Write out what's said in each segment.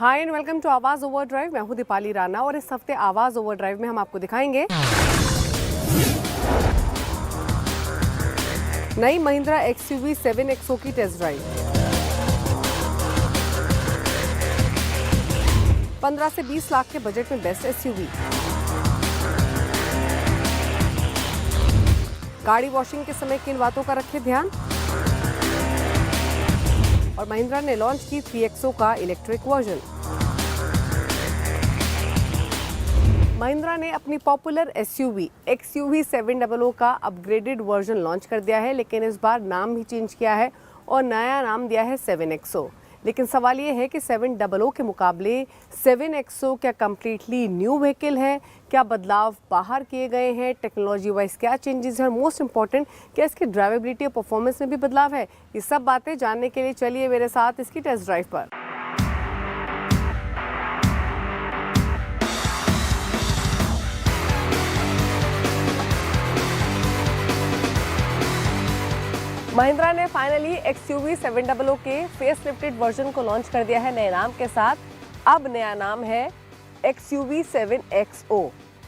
Hi and welcome to आवाज over drive. मैं हूं दीपाली राणा और इस हफ्ते आवाज ओवर ड्राइव में हम आपको दिखाएंगे नई महिंद्रा XUV 7XO की टेस्ट ड्राइव। 15 से 20 लाख के बजट में बेस्ट SUV। गाड़ी वॉशिंग के समय किन बातों का रखें ध्यान। और महिंद्रा ने लॉन्च की 3XO का इलेक्ट्रिक वर्जन। महिंद्रा ने अपनी पॉपुलर SUV XUV 700 का अपग्रेडेड वर्जन लॉन्च कर दिया है, लेकिन इस बार नाम भी चेंज किया है और नया नाम दिया है 7XO। लेकिन सवाल ये है कि 700 के मुकाबले 7XO क्या कम्प्लीटली न्यू व्हीकल है, क्या बदलाव बाहर किए गए हैं, टेक्नोलॉजी वाइज क्या चेंजेस हैं और मोस्ट इंपॉर्टेंट क्या इसकी ड्राइवेबिलिटी और परफॉर्मेंस में भी बदलाव है। ये सब बातें जानने के लिए चलिए मेरे साथ इसकी टेस्ट ड्राइव पर। महिंद्रा ने फाइनली XUV 700 के फेस लिफ्टेड वर्जन को लॉन्च कर दिया है नए नाम के साथ। अब नया नाम है XUV 7XO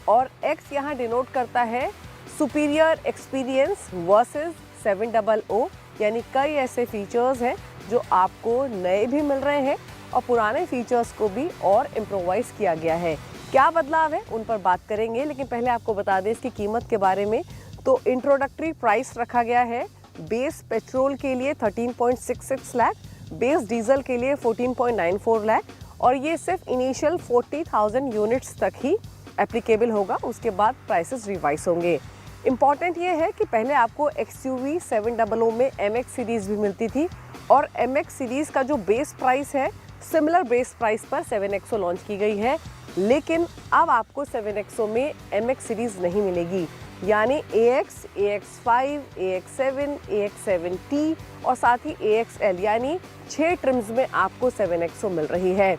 और X यहाँ डिनोट करता है सुपीरियर एक्सपीरियंस वर्सेस 700, यानी कई ऐसे फीचर्स हैं जो आपको नए भी मिल रहे हैं और पुराने फीचर्स को भी और इम्प्रोवाइज किया गया है। क्या बदलाव है उन पर बात करेंगे, लेकिन पहले आपको बता दें इसकी कीमत के बारे में। तो इंट्रोडक्टरी प्राइस रखा गया है बेस पेट्रोल के लिए 13.66 लाख, बेस डीजल के लिए 14.94 लाख और ये सिर्फ इनिशियल 40,000 यूनिट्स तक ही एप्लीकेबल होगा। उसके बाद प्राइसेस रिवाइज होंगे। इम्पॉर्टेंट ये है कि पहले आपको XUV 700 में MX सीरीज़ भी मिलती थी और MX सीरीज़ का जो बेस प्राइस है सिमिलर बेस प्राइस पर 7XO लॉन्च की गई है, लेकिन अब आपको 7XO में MX सीरीज़ नहीं मिलेगी, यानी AX, AX5, AX7, AX7T और साथ ही AXL यानी 6 ट्रिम्स में आपको 7XO मिल रही है।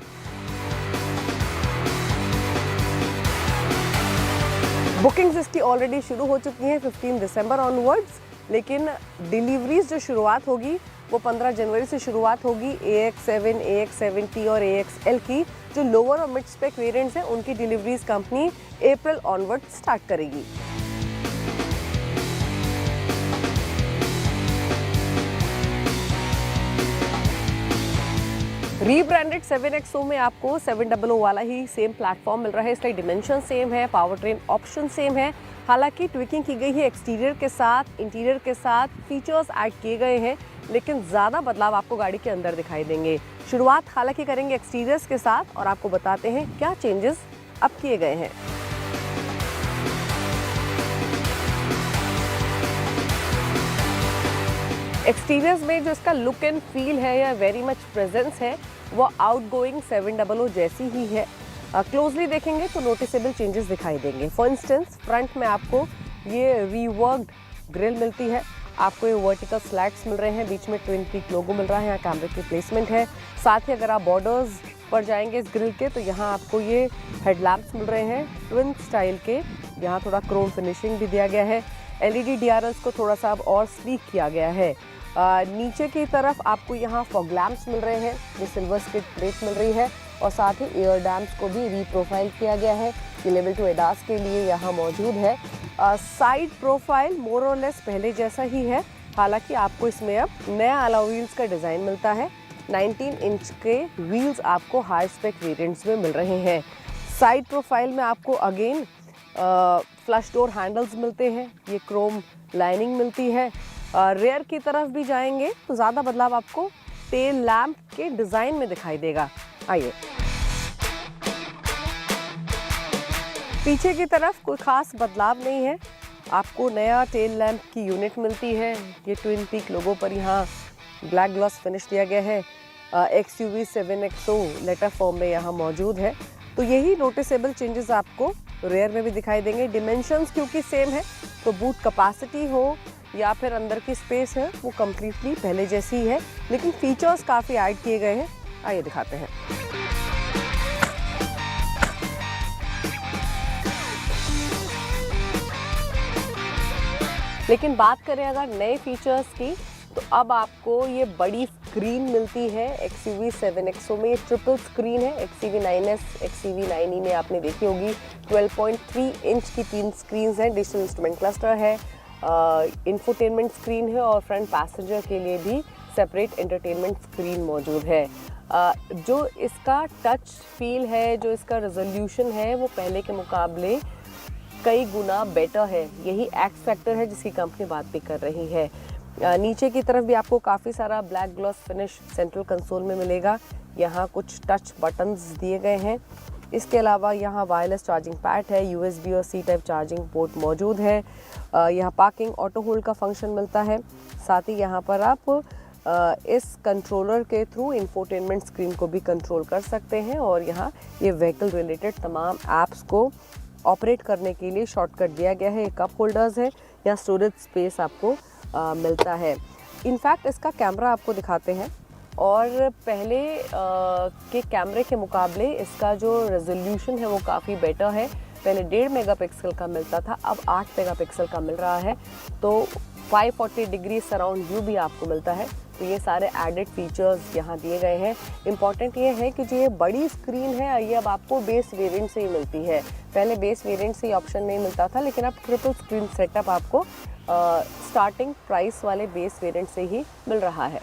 बुकिंग्स इसकी ऑलरेडी शुरू हो चुकी हैं 15 दिसंबर ऑनवर्ड्स, लेकिन डिलीवरीज जो शुरुआत होगी वो 15 जनवरी से शुरुआत होगी। AX7, AX7T और AXL की जो लोअर और मिड स्पेक वेरिएंट्स हैं उनकी डिलीवरीज कंपनी अप्रैल ऑनवर्ड स्टार्ट करेगी। रीब्रांडेड 7XO में आपको 700 वाला ही सेम प्लेटफॉर्म मिल रहा है, इसलिए डिमेंशन सेम है, पावर ट्रेन ऑप्शन सेम है। हालांकि ट्विकिंग की गई है एक्सटीरियर के साथ, इंटीरियर के साथ फीचर्स ऐड किए गए हैं, लेकिन ज़्यादा बदलाव आपको गाड़ी के अंदर दिखाई देंगे। शुरुआत हालांकि करेंगे एक्सटीरियर्स के साथ और आपको बताते हैं क्या चेंजेस अब किए गए हैं। एक्सटीरियर्स में जो इसका लुक एंड फील है या वेरी मच प्रेजेंस है वो आउटगोइंग 700 जैसी ही है। क्लोजली देखेंगे तो नोटिसेबल चेंजेस दिखाई देंगे। फॉर इंस्टेंस फ्रंट में आपको ये रीवर्क्ड ग्रिल मिलती है, आपको ये वर्टिकल स्लैट्स मिल रहे हैं, बीच में ट्विन पीक लोगो मिल रहा है, यहाँ कैमरे की प्लेसमेंट है। साथ ही अगर आप बॉर्डर्स पर जाएंगे इस ग्रिल के तो यहाँ आपको ये हेडलैम्प्स मिल रहे हैं ट्विन स्टाइल के, यहाँ थोड़ा क्रोम फिनिशिंग भी दिया गया है। LED DRLs को थोड़ा सा अब और स्लीक किया गया है। नीचे की तरफ आपको यहाँ फॉग लैम्प्स मिल रहे हैं, ये सिल्वर स्किड प्लेट मिल रही है और साथ ही एयर डैम्प्स को भी रीप्रोफाइल किया गया है। ये लेवल 2 ADAS के लिए यहाँ मौजूद है। साइड प्रोफाइल मोर और लेस पहले जैसा ही है, हालांकि आपको इसमें अब नया अलॉय व्हील्स का डिज़ाइन मिलता है। 19 इंच के व्हील्स आपको हाई स्पेक वेरिएंट्स में मिल रहे हैं। साइड प्रोफाइल में आपको अगेन फ्लश डोर हैंडल्स मिलते हैं, ये क्रोम लाइनिंग मिलती है। रेयर की तरफ भी जाएंगे तो ज़्यादा बदलाव आपको टेल लैंप के डिज़ाइन में दिखाई देगा। आइए पीछे की तरफ कोई खास बदलाव नहीं है, आपको नया टेल लैंप की यूनिट मिलती है। ये ट्विन पीक लोगो पर यहाँ ब्लैक ग्लॉस फिनिश दिया गया है। XUV 7XO लेटर फॉर्म में यहाँ मौजूद है। तो यही नोटिसेबल चेंजेस आपको रेयर में भी दिखाई देंगे। डिमेंशंस क्योंकि सेम है तो बूट कैपेसिटी हो या फिर अंदर की स्पेस है वो कम्प्लीटली पहले जैसी ही है, लेकिन फीचर्स काफ़ी ऐड किए गए हैं। आइए दिखाते हैं। लेकिन बात करें अगर नए फीचर्स की तो अब आपको ये बड़ी स्क्रीन मिलती है XUV 7XO में। ये ट्रिपल स्क्रीन है। XUV 9S, XUV 9e में आपने देखी होगी 12.3 इंच की 3 स्क्रीन्स हैं। डिजिटल इंस्ट्रूमेंट क्लस्टर है, इंफोटेनमेंट स्क्रीन है और फ्रंट पैसेंजर के लिए भी सेपरेट एंटरटेनमेंट स्क्रीन मौजूद है। जो इसका टच फील है, जो इसका रेजोल्यूशन है, वो पहले के मुकाबले कई गुना बेटर है। यही एक्स फैक्टर है जिसकी कंपनी बात भी कर रही है। नीचे की तरफ भी आपको काफ़ी सारा black gloss finish central console में मिलेगा। यहाँ कुछ टच बटन्स दिए गए हैं। इसके अलावा यहाँ वायरलेस चार्जिंग पैड है, USB और C टाइप चार्जिंग पोर्ट मौजूद है। यहाँ पार्किंग ऑटो होल्ड का फंक्शन मिलता है। साथ ही यहाँ पर आप इस कंट्रोलर के थ्रू इंफोटेनमेंट स्क्रीन को भी कंट्रोल कर सकते हैं और यहाँ ये व्हीकल रिलेटेड तमाम ऐप्स को ऑपरेट करने के लिए शॉर्टकट दिया गया है। कप होल्डर्स है, यहाँ स्टोरेज स्पेस आपको मिलता है। इनफैक्ट इसका कैमरा आपको दिखाते हैं और पहले के कैमरे के मुकाबले इसका जो रेजोल्यूशन है वो काफ़ी बेटर है। पहले 1.5 मेगापिक्सल का मिलता था, अब 8 मेगापिक्सल का मिल रहा है। तो 540 डिग्री सराउंड व्यू भी आपको मिलता है। तो ये सारे एडेड फीचर्स यहाँ दिए गए हैं। इम्पॉर्टेंट ये है कि जो ये बड़ी स्क्रीन है ये अब आपको बेस वेरिएंट से ही मिलती है। पहले बेस वेरिएंट से ही ऑप्शन नहीं मिलता था, लेकिन अब ट्रिपल स्क्रीन सेटअप आपको स्टार्टिंग प्राइस वाले बेस वेरिएंट से ही मिल रहा है।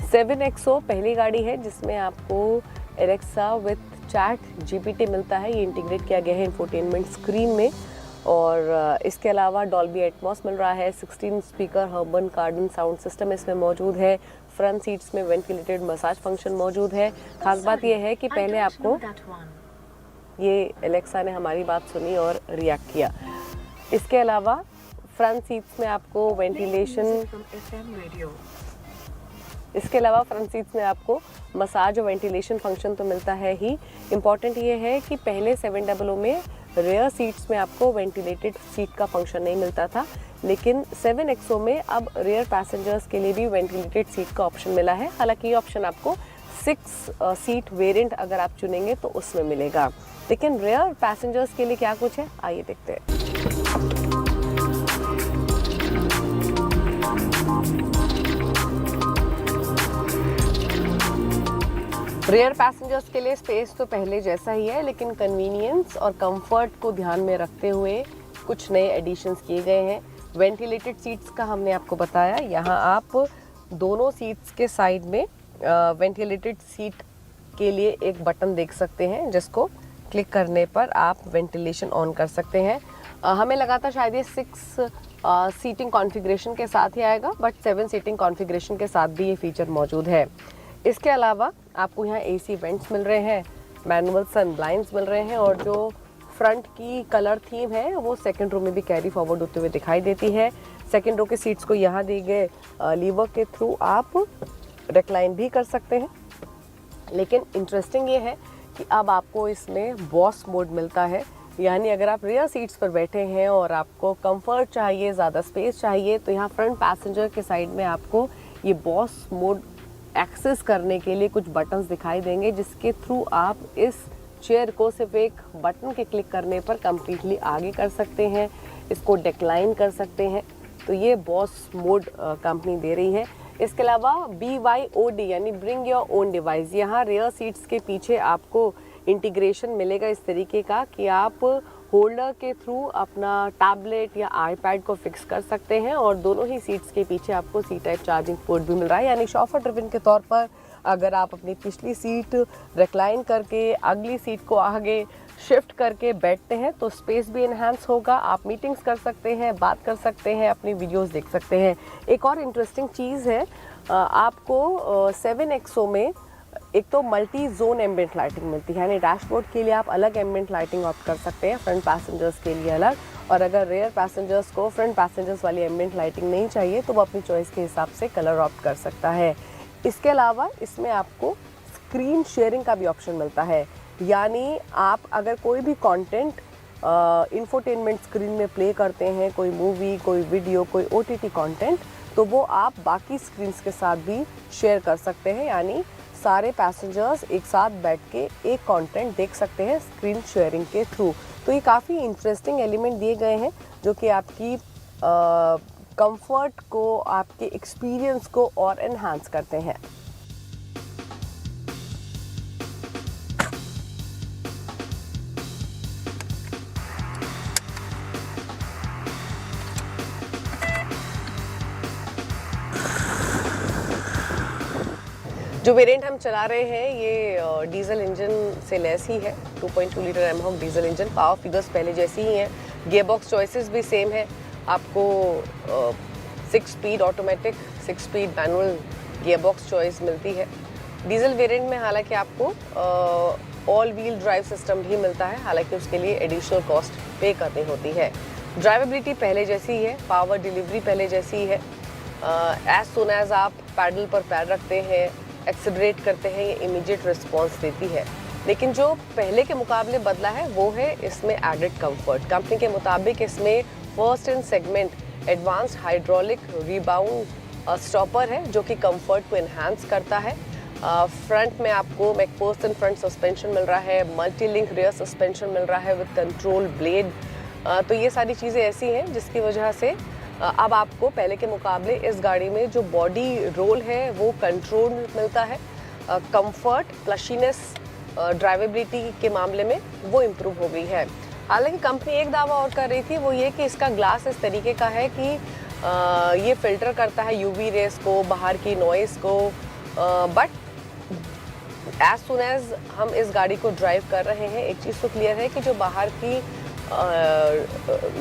सेवन एक्सो पहली गाड़ी है जिसमें आपको एलेक्सा विथ चैट GPT मिलता है। ये इंटीग्रेट किया गया है इंफोटेनमेंट स्क्रीन में। और इसके अलावा डॉल्बी एटमॉस मिल रहा है। 16 स्पीकर हर्बन कार्डन साउंड सिस्टम इसमें मौजूद है। फ्रंट सीट्स में वेंटिलेटेड मसाज फंक्शन मौजूद है। खास बात यह है कि पहले आपको ये एलेक्सा ने हमारी बात सुनी और रिएक्ट किया। इसके अलावा फ्रंट सीट्स में आपको मसाज और वेंटिलेशन फंक्शन तो मिलता है ही। इम्पॉर्टेंट ये है कि पहले 700 में रेयर सीट्स में आपको वेंटिलेटेड सीट का फंक्शन नहीं मिलता था, लेकिन 7XO में अब रेयर पैसेंजर्स के लिए भी वेंटिलेटेड सीट का ऑप्शन मिला है। हालांकि ये ऑप्शन आपको 6 सीट वेरिएंट अगर आप चुनेंगे तो उसमें मिलेगा, लेकिन रेयर पैसेंजर्स के लिए क्या कुछ है आइए देखते हैं। रेयर पैसेंजर्स के लिए स्पेस तो पहले जैसा ही है, लेकिन कन्वीनियंस और कंफर्ट को ध्यान में रखते हुए कुछ नए एडिशंस किए गए हैं। वेंटिलेटेड सीट्स का हमने आपको बताया। यहाँ आप दोनों सीट्स के साइड में वेंटिलेटेड सीट के लिए एक बटन देख सकते हैं, जिसको क्लिक करने पर आप वेंटिलेशन ऑन कर सकते हैं। हमें लगा था शायद ये 6 सीटिंग कॉन्फ़िगरेशन के साथ ही आएगा, बट 7 सीटिंग कॉन्फ़िगरेशन के साथ भी ये फीचर मौजूद है। इसके अलावा आपको यहाँ AC वेंट्स मिल रहे हैं, मैनुअल सन ब्लाइंड्स मिल रहे हैं और जो फ्रंट की कलर थीम है वो सेकंड रो में भी कैरी फॉरवर्ड होते हुए दिखाई देती है। सेकंड रो के सीट्स को यहाँ दिए गए लीवर के थ्रू आप रिक्लाइन भी कर सकते हैं। लेकिन इंटरेस्टिंग ये है कि अब आपको इसमें बॉस मोड मिलता है, यानी अगर आप रियर सीट्स पर बैठे हैं और आपको कंफर्ट चाहिए, ज़्यादा स्पेस चाहिए, तो यहाँ फ्रंट पैसेंजर के साइड में आपको ये बॉस मोड एक्सेस करने के लिए कुछ बटन्स दिखाई देंगे, जिसके थ्रू आप इस चेयर को सिर्फ एक बटन के क्लिक करने पर कम्प्लीटली आगे कर सकते हैं, इसको डिक्लाइन कर सकते हैं। तो ये बॉस मोड कंपनी दे रही है। इसके अलावा BYOD यानी ब्रिंग योर ओन डिवाइस, यहाँ रेयर सीट्स के पीछे आपको इंटीग्रेशन मिलेगा इस तरीके का कि आप होल्डर के थ्रू अपना टैबलेट या iPad को फिक्स कर सकते हैं और दोनों ही सीट्स के पीछे आपको C टाइप चार्जिंग पोर्ट भी मिल रहा है। यानी शॉफर ड्रिवन के तौर पर अगर आप अपनी पिछली सीट रिक्लाइन करके अगली सीट को आगे शिफ्ट करके बैठते हैं तो स्पेस भी इन्हांस होगा। आप मीटिंग्स कर सकते हैं, बात कर सकते हैं, अपनी वीडियोस देख सकते हैं। एक और इंटरेस्टिंग चीज़ है, आपको 7XO में एक तो मल्टी जोन एम्बिएंट लाइटिंग मिलती है, यानी डैशबोर्ड के लिए आप अलग एम्बिएंट लाइटिंग ऑप्ट कर सकते हैं, फ्रंट पैसेंजर्स के लिए अलग, और अगर रेयर पैसेंजर्स को फ्रंट पैसेंजर्स वाली एम्बिएंट लाइटिंग नहीं चाहिए तो वो अपनी चॉइस के हिसाब से कलर ऑप्ट कर सकता है। इसके अलावा इसमें आपको स्क्रीन शेयरिंग का भी ऑप्शन मिलता है, यानी आप अगर कोई भी कंटेंट इंफोटेनमेंट स्क्रीन में प्ले करते हैं, कोई मूवी, कोई वीडियो, कोई OTT कंटेंट, तो वो आप बाकी स्क्रीन्स के साथ भी शेयर कर सकते हैं, यानी सारे पैसेंजर्स एक साथ बैठ के एक कंटेंट देख सकते हैं स्क्रीन शेयरिंग के थ्रू। तो ये काफ़ी इंटरेस्टिंग एलिमेंट दिए गए हैं जो कि आपकी कंफर्ट को, आपके एक्सपीरियंस को और एनहांस करते हैं। जो वेरिएंट हम चला रहे हैं ये डीजल इंजन से लेस ही है, 2.2 litre mHawk diesel engine. Power figures पहले जैसी ही हैं, गियर बॉक्स चॉइसेस भी सेम है। आपको 6 speed automatic, 6 speed manual gear box choice मिलती है। डीजल वेरिएंट में हालांकि आपको ऑल व्हील ड्राइव सिस्टम भी मिलता है, हालांकि उसके लिए एडिशनल कॉस्ट पे करनी होती है। ड्राइवेबिलिटी पहले जैसी ही है, पावर डिलीवरी पहले जैसी ही है। एज सुन एज आप पैडल पर पैर रखते हैं, एक्सेलरेट करते हैं, ये इमीडिएट रिस्पॉन्स देती है। लेकिन जो पहले के मुकाबले बदला है वो है इसमें एडेड कंफर्ट। कंपनी के मुताबिक इसमें first in segment advanced hydraulic rebound stopper है, जो कि कंफर्ट को इन्हांस करता है। फ्रंट में आपको मैकफर्सन फ्रंट सस्पेंशन मिल रहा है, मल्टी लिंक रियर सस्पेंशन मिल रहा है विद कंट्रोल ब्लेड। तो ये सारी चीज़ें ऐसी हैं जिसकी वजह से अब आपको पहले के मुकाबले इस गाड़ी में जो बॉडी रोल है वो कंट्रोल मिलता है। कंफर्ट, प्लशीनेस, ड्राइवेबिलिटी के मामले में वो इम्प्रूव हो गई है। हालांकि कंपनी एक दावा और कर रही थी, वो ये कि इसका ग्लास इस तरीके का है कि ये फिल्टर करता है यूवी रेस को, बाहर की नॉइज़ को। बट एज सुन एज हम इस गाड़ी को ड्राइव कर रहे हैं, एक चीज़ तो क्लियर है कि जो बाहर की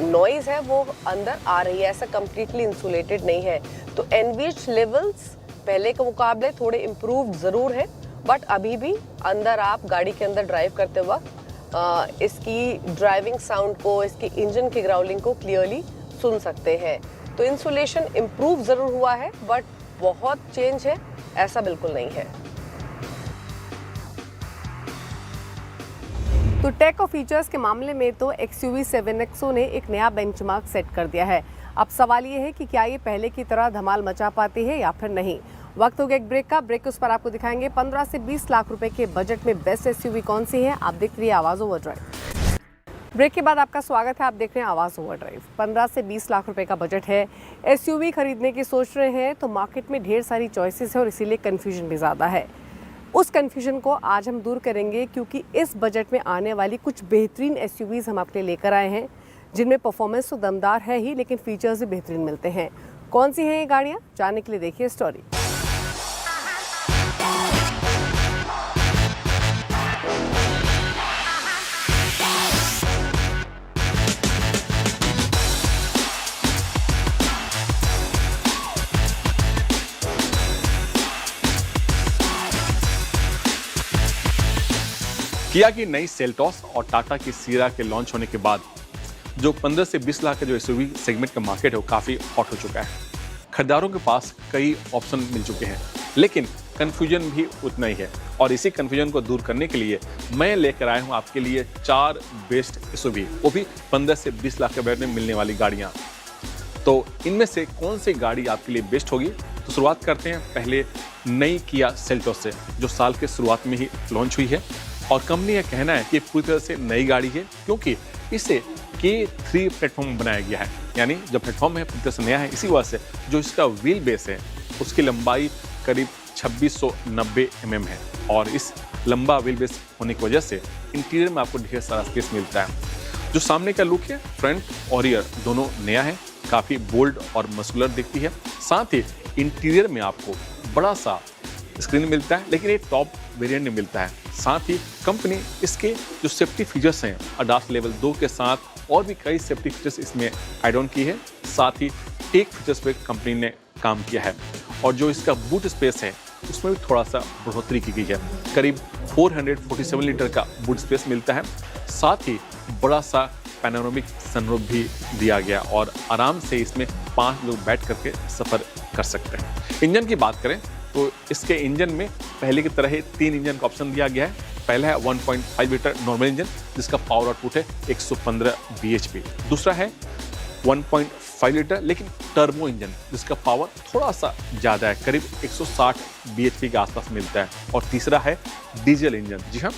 नॉइज़ है वो अंदर आ रही है, ऐसा कम्प्लीटली इंसुलेटेड नहीं है। तो एनवीएच लेवल्स पहले के मुकाबले थोड़े इम्प्रूव ज़रूर हैं, बट अभी भी अंदर आप गाड़ी के अंदर ड्राइव करते वक्त इसकी ड्राइविंग साउंड को, इसकी इंजन की ग्राउलिंग को क्लियरली सुन सकते हैं। तो इंसुलेशन इम्प्रूव ज़रूर हुआ है, बट बहुत चेंज है ऐसा बिल्कुल नहीं है। तो टेक और फीचर्स के मामले में तो XUV 7XO ने एक नया बेंचमार्क सेट कर दिया है। अब सवाल ये है कि क्या ये पहले की तरह धमाल मचा पाती है या फिर नहीं। वक्त हो गया एक ब्रेक का। ब्रेक उस पर आपको दिखाएंगे 15 से 20 लाख रुपए के बजट में बेस्ट SUV कौन सी है। आप देख रही है आवाज़ ओवरड्राइव। ब्रेक के बाद आपका स्वागत है। आप देख रहे हैं आवाज़ ओवरड्राइव। 15 से 20 लाख रुपए का बजट है, SUV खरीदने की सोच रहे हैं तो मार्केट में ढेर सारी चॉइसेस है और इसीलिए कन्फ्यूजन भी ज़्यादा है। उस कन्फ्यूजन को आज हम दूर करेंगे, क्योंकि इस बजट में आने वाली कुछ बेहतरीन SUVs हम आपके लिए लेकर आए हैं, जिनमें परफॉर्मेंस तो दमदार है ही, लेकिन फीचर्स भी बेहतरीन मिलते हैं। कौन सी हैं ये गाड़ियाँ, जानने के लिए देखिए स्टोरी। किया की नई सेल्टॉस और टाटा की सीरा के लॉन्च होने के बाद जो 15 से 20 लाख का जो एसयूवी सेगमेंट का मार्केट है वो काफ़ी हॉट हो चुका है। खरीदारों के पास कई ऑप्शन मिल चुके हैं, लेकिन कन्फ्यूजन भी उतना ही है। और इसी कन्फ्यूजन को दूर करने के लिए मैं लेकर आया हूँ आपके लिए 4 बेस्ट एसयूवी, वो भी 15 से 20 लाख के बजट में मिलने वाली गाड़ियाँ। तो इनमें से कौन सी गाड़ी आपके लिए बेस्ट होगी, तो शुरुआत करते हैं पहले नई किया सेल्टॉस से, जो साल के शुरुआत में ही लॉन्च हुई है। और कंपनी का कहना है कि पूरी तरह से नई गाड़ी है, क्योंकि इसे K3 प्लेटफॉर्म बनाया गया है, यानी जो प्लेटफॉर्म है पूरी तरह से नया है। इसी वजह से जो इसका व्हील बेस है उसकी लंबाई करीब 2690 mm है, और इस लंबा व्हील बेस होने की वजह से इंटीरियर में आपको ढेर सारा स्पेस मिलता है। जो सामने का लुक है, फ्रंट और रियर दोनों नया है, काफ़ी बोल्ड और मस्कुलर दिखती है। साथ ही इंटीरियर में आपको बड़ा सा स्क्रीन मिलता है, लेकिन ये टॉप वेरिएंट में मिलता है। साथ ही कंपनी इसके जो सेफ्टी फीचर्स हैं ADAS लेवल 2 के साथ और भी कई सेफ्टी फीचर्स इसमें ऐड ऑन की है। साथ ही टेक फीचर्स पे कंपनी ने काम किया है, और जो इसका बूट स्पेस है उसमें भी थोड़ा सा बढ़ोतरी की गई है। करीब 447 लीटर का बूट स्पेस मिलता है। साथ ही बड़ा सा पैनोरामिक सनरूफ भी दिया गया, और आराम से इसमें 5 लोग बैठ करके सफ़र कर सकते हैं। इंजन की बात करें तो इसके इंजन में पहले की तरह ही 3 इंजन का ऑप्शन दिया गया है। पहला है 1.5 लीटर नॉर्मल इंजन, जिसका पावर आउटपुट है 115 bhp। दूसरा है 1.5 लीटर लेकिन टर्बो इंजन, जिसका पावर थोड़ा सा ज़्यादा है, करीब 160 bhp के आसपास मिलता है। और तीसरा है डीजल इंजन, जी हाँ,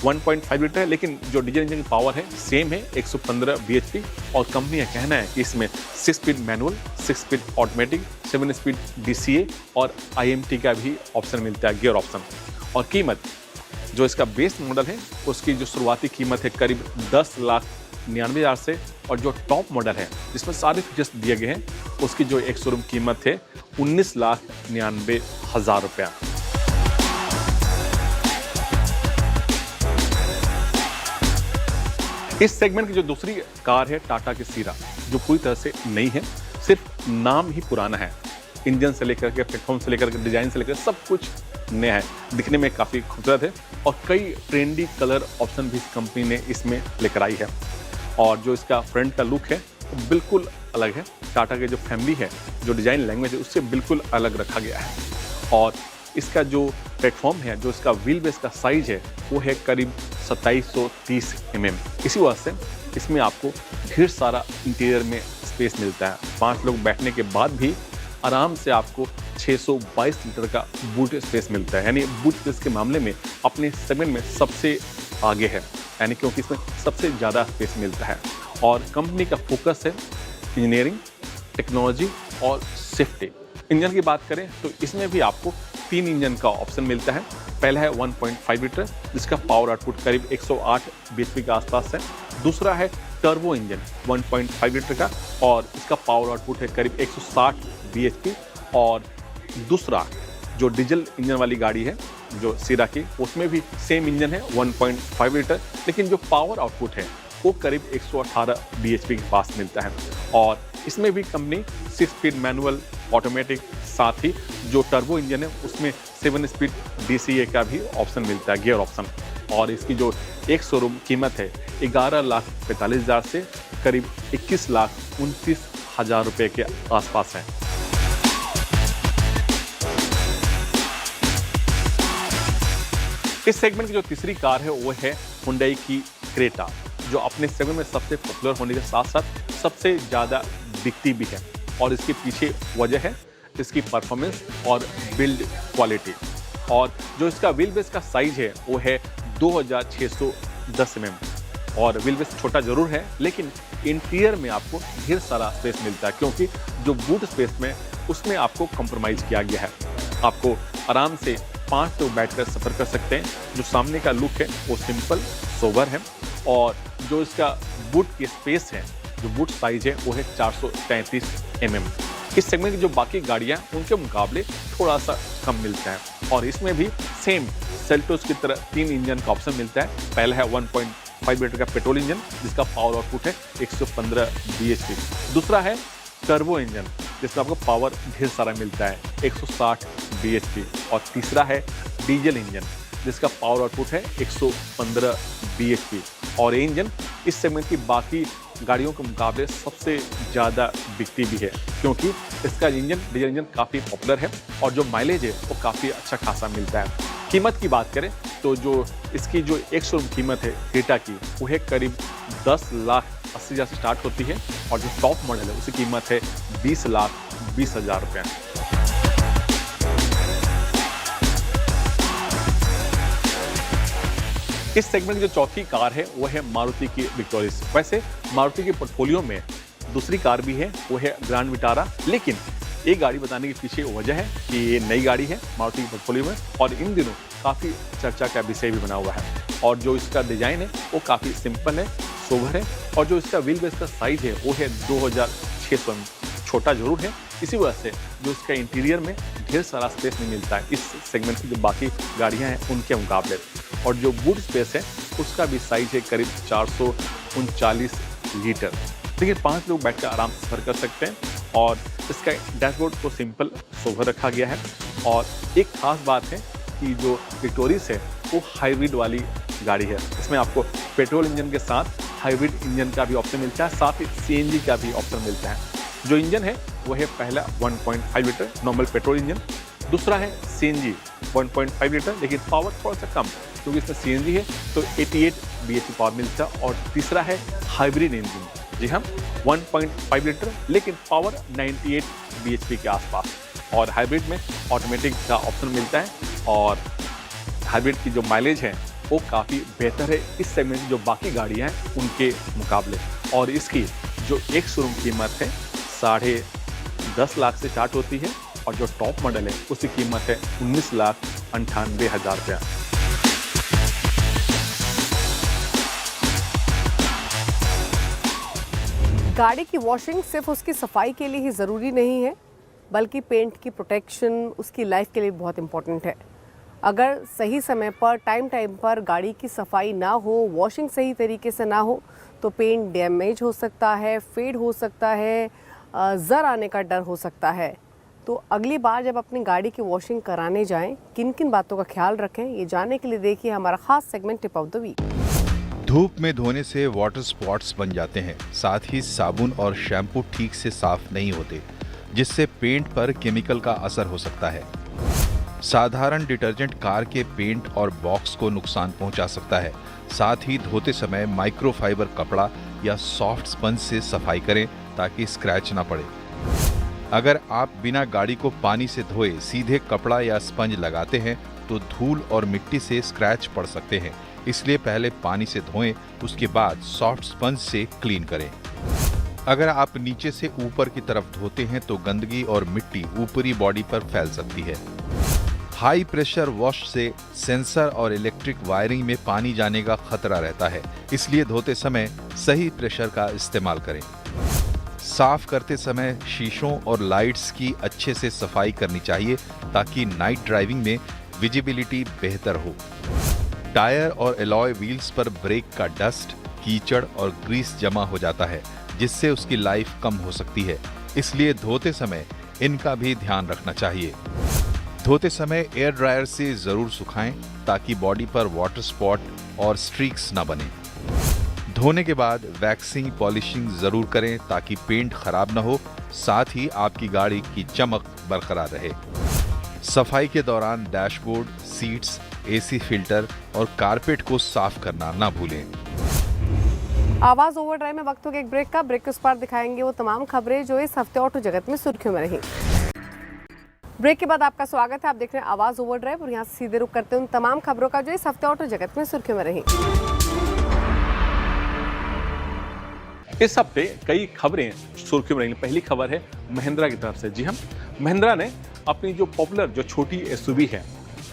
1.5 लीटर है, लेकिन जो डीजल इंजन की पावर है सेम है 115 bhp। और कंपनी का कहना है कि इसमें 6 speed manual, 6 speed automatic, 7 speed DCA और IMT का भी ऑप्शन मिलता है, गियर ऑप्शन। और कीमत जो इसका बेस मॉडल है उसकी जो शुरुआती कीमत है करीब 10,99,000 से, और जो टॉप मॉडल है जिसमें सारे फीचर्स दिए गए हैं उसकी जो एक शोरूम कीमत है 19,99,000 रुपया। इस सेगमेंट की जो दूसरी कार है टाटा की सीरा, जो पूरी तरह से नई है, सिर्फ नाम ही पुराना है। इंजन से लेकर के, प्लेटफॉर्म से लेकर के, डिजाइन से लेकर सब कुछ नया है। दिखने में काफ़ी खूबसूरत है और कई ट्रेंडी कलर ऑप्शन भी कंपनी ने इसमें लेकर आई है। और जो इसका फ्रंट का लुक है वो बिल्कुल अलग है। टाटा के जो फैमिली है, जो डिज़ाइन लैंग्वेज है, उससे बिल्कुल अलग रखा गया है। और इसका जो प्लेटफॉर्म है, जो इसका व्हील बेस का साइज है वो है करीब 2730 mm। इसी वजह से इसमें आपको ढेर सारा इंटीरियर में स्पेस मिलता है। 5 लोग बैठने के बाद भी आराम से आपको 622 लीटर का बूट स्पेस मिलता है, यानी बूट स्पेस के मामले में अपने सेगमेंट में सबसे आगे है, यानी क्योंकि इसमें सबसे ज़्यादा स्पेस मिलता है। और कंपनी का फोकस है इंजीनियरिंग, टेक्नोलॉजी और सेफ्टी। इंजन की बात करें तो इसमें भी आपको 3 इंजन का ऑप्शन मिलता है। पहला है 1.5 लीटर जिसका पावर आउटपुट करीब 108 bhp के आसपास है। दूसरा है टर्बो इंजन 1.5 लीटर का, और इसका पावर आउटपुट है करीब 160 bhp। और दूसरा जो डीजल इंजन वाली गाड़ी है जो सीरा की, उसमें भी सेम इंजन है 1.5 लीटर, लेकिन जो पावर आउटपुट है वो करीब 118 bhp के पास मिलता है। और इसमें भी कंपनी 6 स्पीड मैनुअल, ऑटोमेटिक, साथ ही जो टर्बो इंजन है उसमें 7 स्पीड DCA का भी ऑप्शन मिलता है, गियर ऑप्शन। और इसकी जो एक शोरूम कीमत है 11,45,000 से करीब 21,29,000 रुपये के आसपास है। इस सेगमेंट की जो तीसरी कार है वो है हुंडई की क्रेटा, जो अपने सेगमेंट में सबसे पॉपुलर होने के साथ साथ सबसे ज़्यादा बिकती भी है। और इसके पीछे वजह है इसकी परफॉर्मेंस और बिल्ड क्वालिटी। और जो इसका व्हील बेस का साइज है वो है 2610 mm। और व्हील बेस छोटा जरूर है, लेकिन इंटीरियर में आपको ढेर सारा स्पेस मिलता है, क्योंकि जो बूट स्पेस में उसमें आपको कॉम्प्रोमाइज़ किया गया है। आपको आराम से 5 लोग बैठकर सफ़र कर सकते हैं। जो सामने का लुक है वो सिंपल सोबर है। और जो इसका बूट की स्पेस है, जो बूट साइज है वो है 433 mm। इस सेगमेंट की जो बाकी गाड़ियाँ उनके मुकाबले थोड़ा सा कम मिलता है। और इसमें भी सेम सेल्टोस की तरह 3 इंजन का ऑप्शन मिलता है। पहला है 1.5 लीटर का पेट्रोल इंजन जिसका पावर आउटपुट है 115 bhp। दूसरा है टर्बो इंजन जिसमें आपको पावर ढेर सारा मिलता है 160 bhp। और तीसरा है डीजल इंजन जिसका पावर आउटपुट है 115 bhp। और ये इंजन इस सेगमेंट की बाकी गाड़ियों के मुकाबले सबसे ज़्यादा बिकती भी है, क्योंकि इसका इंजन, डीजल इंजन काफ़ी पॉपुलर है और जो माइलेज है वो काफ़ी अच्छा खासा मिलता है। कीमत की बात करें तो जो इसकी जो एक शोरूम कीमत है क्रेटा की वो है करीब 10,80,000 से स्टार्ट होती है। और जो टॉप मॉडल है उसकी कीमत है 20,20,000 रुपये। इस सेगमेंट की जो चौथी कार है वो है मारुति की विक्टोरिस। वैसे मारुति के पोर्टफोलियो में दूसरी कार भी है, वो है ग्रैंड विटारा। लेकिन एक गाड़ी बताने के पीछे वजह है कि ये नई गाड़ी है मारुति के पोर्टफोलियो में और इन दिनों काफ़ी चर्चा का विषय भी बना हुआ है। और जो इसका डिज़ाइन है वो काफ़ी सिंपल है, सोबर है। और जो इसका व्हील बेस का साइज है वो है 2600 mm। छोटा जरूर है, इसी वजह से जो इसका इंटीरियर में ढेर सारा स्पेस नहीं मिलता है इस सेगमेंट की जो बाकी गाड़ियां हैं उनके मुकाबले। और जो बूट स्पेस है उसका भी साइज है करीब 439 लीटर, लेकिन 5 लोग बैठकर आराम से सफर कर सकते हैं। और इसका डैशबोर्ड को सिंपल सोबर रखा गया है। और एक खास बात है कि जो विक्टोरिस है वो हाइब्रिड वाली गाड़ी है। इसमें आपको पेट्रोल इंजन के साथ हाइब्रिड इंजन का भी ऑप्शन मिलता है, साथ ही CNG का भी ऑप्शन मिलता है। जो इंजन है वो है पहला 1.5 लीटर नॉर्मल पेट्रोल इंजन, दूसरा है CNG 1.5 लीटर लेकिन पावर थोड़ा सा कम, क्योंकि इसमें CNG है तो 88 bhp पावर मिलता है। और तीसरा है हाइब्रिड इंजन, जी हाँ 1.5 लीटर लेकिन पावर 98 bhp के आसपास। और हाइब्रिड में ऑटोमेटिक का ऑप्शन मिलता है। और हाइब्रिड की जो माइलेज है वो काफ़ी बेहतर है इस सेगमेंट जो बाकी गाड़ियाँ हैं उनके मुकाबले। और इसकी जो एक शोरूम कीमत है 10.5 लाख से स्टार्ट होती है और जो टॉप मॉडल है उसकी कीमत है 19,98,000 रुपया। गाड़ी की वॉशिंग सिर्फ उसकी सफाई के लिए ही ज़रूरी नहीं है, बल्कि पेंट की प्रोटेक्शन उसकी लाइफ के लिए बहुत इम्पोर्टेंट है। अगर सही समय पर टाइम पर गाड़ी की सफाई ना हो, वॉशिंग सही तरीके से ना हो, तो पेंट डैमेज हो सकता है, फेड हो सकता है, ज़र आने का डर हो सकता है। तो अगली बार जब अपनी गाड़ी की वॉशिंग कराने जाएं, किन किन बातों का ख्याल रखें, ये जानने के लिए देखिए हमारा खास segment tip of the week. धूप में धोने से वाटर स्पॉट्स बन जाते हैं। साथ ही साबुन और शैम्पू ठीक से साफ नहीं होते, जिससे पेंट पर केमिकल का असर हो सकता है। साधारण डिटर्जेंट कार के पेंट और बॉक्स को नुकसान पहुंचा सकता है। साथ ही धोते समय माइक्रोफाइबर कपड़ा या सॉफ्ट स्पंज से सफाई करें ताकि स्क्रैच ना पड़े। अगर आप बिना गाड़ी को पानी से धोए सीधे कपड़ा या स्पंज लगाते हैं तो धूल और मिट्टी से स्क्रैच पड़ सकते हैं। इसलिए पहले पानी से धोएं, उसके बाद सॉफ्ट स्पंज से क्लीन करें। अगर आप नीचे से ऊपर की तरफ धोते हैं तो गंदगी और मिट्टी ऊपरी बॉडी पर फैल सकती है। हाई प्रेशर वॉश से सेंसर और इलेक्ट्रिक वायरिंग में पानी जाने का खतरा रहता है, इसलिए धोते समय सही प्रेशर का इस्तेमाल करें। साफ करते समय शीशों और लाइट्स की अच्छे से सफाई करनी चाहिए ताकि नाइट ड्राइविंग में विजिबिलिटी बेहतर हो। टायर और एलॉय व्हील्स पर ब्रेक का डस्ट, कीचड़ और ग्रीस जमा हो जाता है, जिससे उसकी लाइफ कम हो सकती है। इसलिए धोते समय इनका भी ध्यान रखना चाहिए। धोते समय एयर ड्रायर से जरूर सुखाएं ताकि बॉडी पर वाटर स्पॉट और स्ट्रीक्स ना बने। धोने के बाद वैक्सिंग पॉलिशिंग जरूर करें ताकि पेंट खराब ना हो, साथ ही आपकी गाड़ी की चमक बरकरार रहे। सफाई के दौरान डैशबोर्ड, सीट्स, एसी फिल्टर और कारपेट को साफ करना ना भूलें। आवाज ओवरड्राइव में वक्त हो गया एक ब्रेक का। ब्रेक के उस पार दिखाएंगे वो तमाम खबरें जो इस हफ्ते ऑटो जगत में सुर्खियों में रही। ब्रेक के बाद आपका स्वागत है। आप देख रहे हैं आवाज ओवरड्राइव और यहाँ से सीधे रुक करते हैं उन तमाम खबरों का जो इस हफ्ते ऑटो जगत में सुर्खियों में रही। इस हफ्ते कई खबरें सुर्खियों में रही। पहली खबर है महिंद्रा की तरफ से। जी हाँ, महिंद्रा ने अपनी जो पॉपुलर जो छोटी एसयूवी है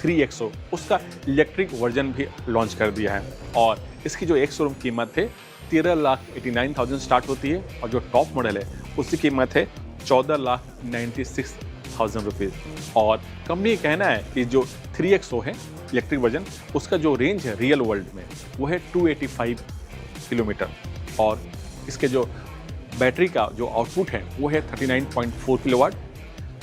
3XO, उसका इलेक्ट्रिक वर्जन भी लॉन्च कर दिया है और इसकी जो एक शोरूम कीमत है 13,89,000 स्टार्ट होती है और जो टॉप मॉडल है उसकी कीमत है 14,96,000 रुपीज़। और कंपनी का कहना है कि जो 3XO है इलेक्ट्रिक वर्जन, उसका जो रेंज है रियल वर्ल्ड में वो है 285 किलोमीटर और इसके जो बैटरी का जो आउटपुट है वो है 39.4 किलोवाट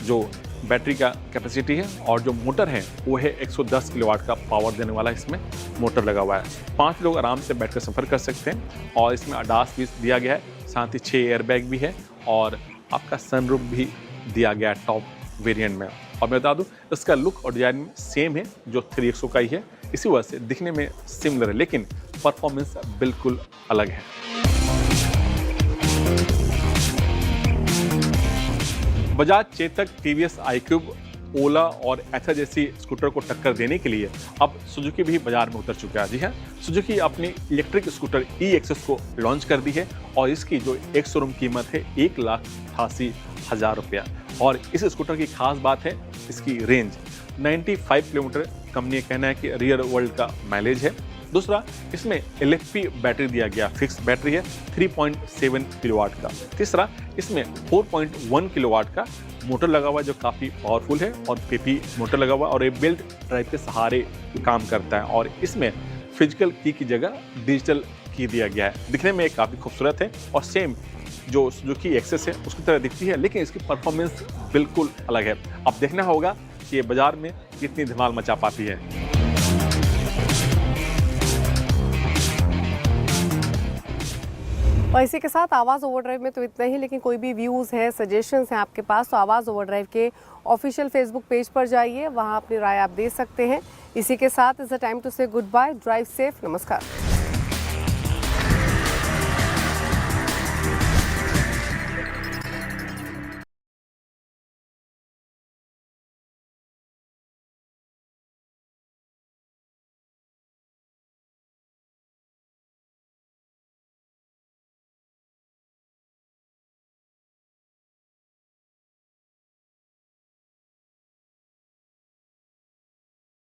जो बैटरी का कैपेसिटी है और जो मोटर है वो है 110 किलोवाट का पावर देने वाला इसमें मोटर लगा हुआ है। 5 लोग आराम से बैठकर सफ़र कर सकते हैं और इसमें ADAS भी दिया गया है, साथ ही 6 एयरबैग भी है और आपका सनरूफ भी दिया गया है टॉप वेरिएंट में। और मैं बता दूं इसका लुक और डिजाइन सेम है जो 3XO का ही है, इसी वजह से दिखने में सिमिलर है लेकिन परफॉर्मेंस बिल्कुल अलग है। बजाज चेतक, TVS iQube, ओला और एथर जैसी स्कूटर को टक्कर देने के लिए अब सुजुकी भी बाजार में उतर चुका है। जी हाँ, सुजुकी अपनी इलेक्ट्रिक स्कूटर E-Access को लॉन्च कर दी है और इसकी जो एक शोरूम कीमत है 1,88,000 रुपया। और इस स्कूटर की खास बात है इसकी रेंज 95 किलोमीटर कंपनी का कहना है कि रियर वर्ल्ड का माइलेज है। दूसरा, इसमें LFP बैटरी दिया गया, फिक्स बैटरी है 3.7 किलोवाट का। तीसरा, इसमें 4.1 किलोवाट का मोटर लगा हुआ है जो काफ़ी पावरफुल है और PP मोटर लगा हुआ है और ये बेल्ट ड्राइव के सहारे काम करता है और इसमें फिजिकल की जगह डिजिटल की दिया गया है। दिखने में काफ़ी खूबसूरत है और सेम जो सुजुकी एक्सेस है उसकी तरह दिखती है लेकिन इसकी परफॉर्मेंस बिल्कुल अलग है। अब देखना होगा कि ये बाजार में कितनी धमाल मचा पाती है। और इसी के साथ आवाज़ ओवरड्राइव में तो इतना ही, लेकिन कोई भी व्यूज़ है, सजेशंस हैं आपके पास तो आवाज़ ओवरड्राइव के ऑफिशियल फेसबुक पेज पर जाइए, वहां अपनी राय आप दे सकते हैं। इसी के साथ इट्स अ टाइम टू से गुड बाय, ड्राइव सेफ, नमस्कार।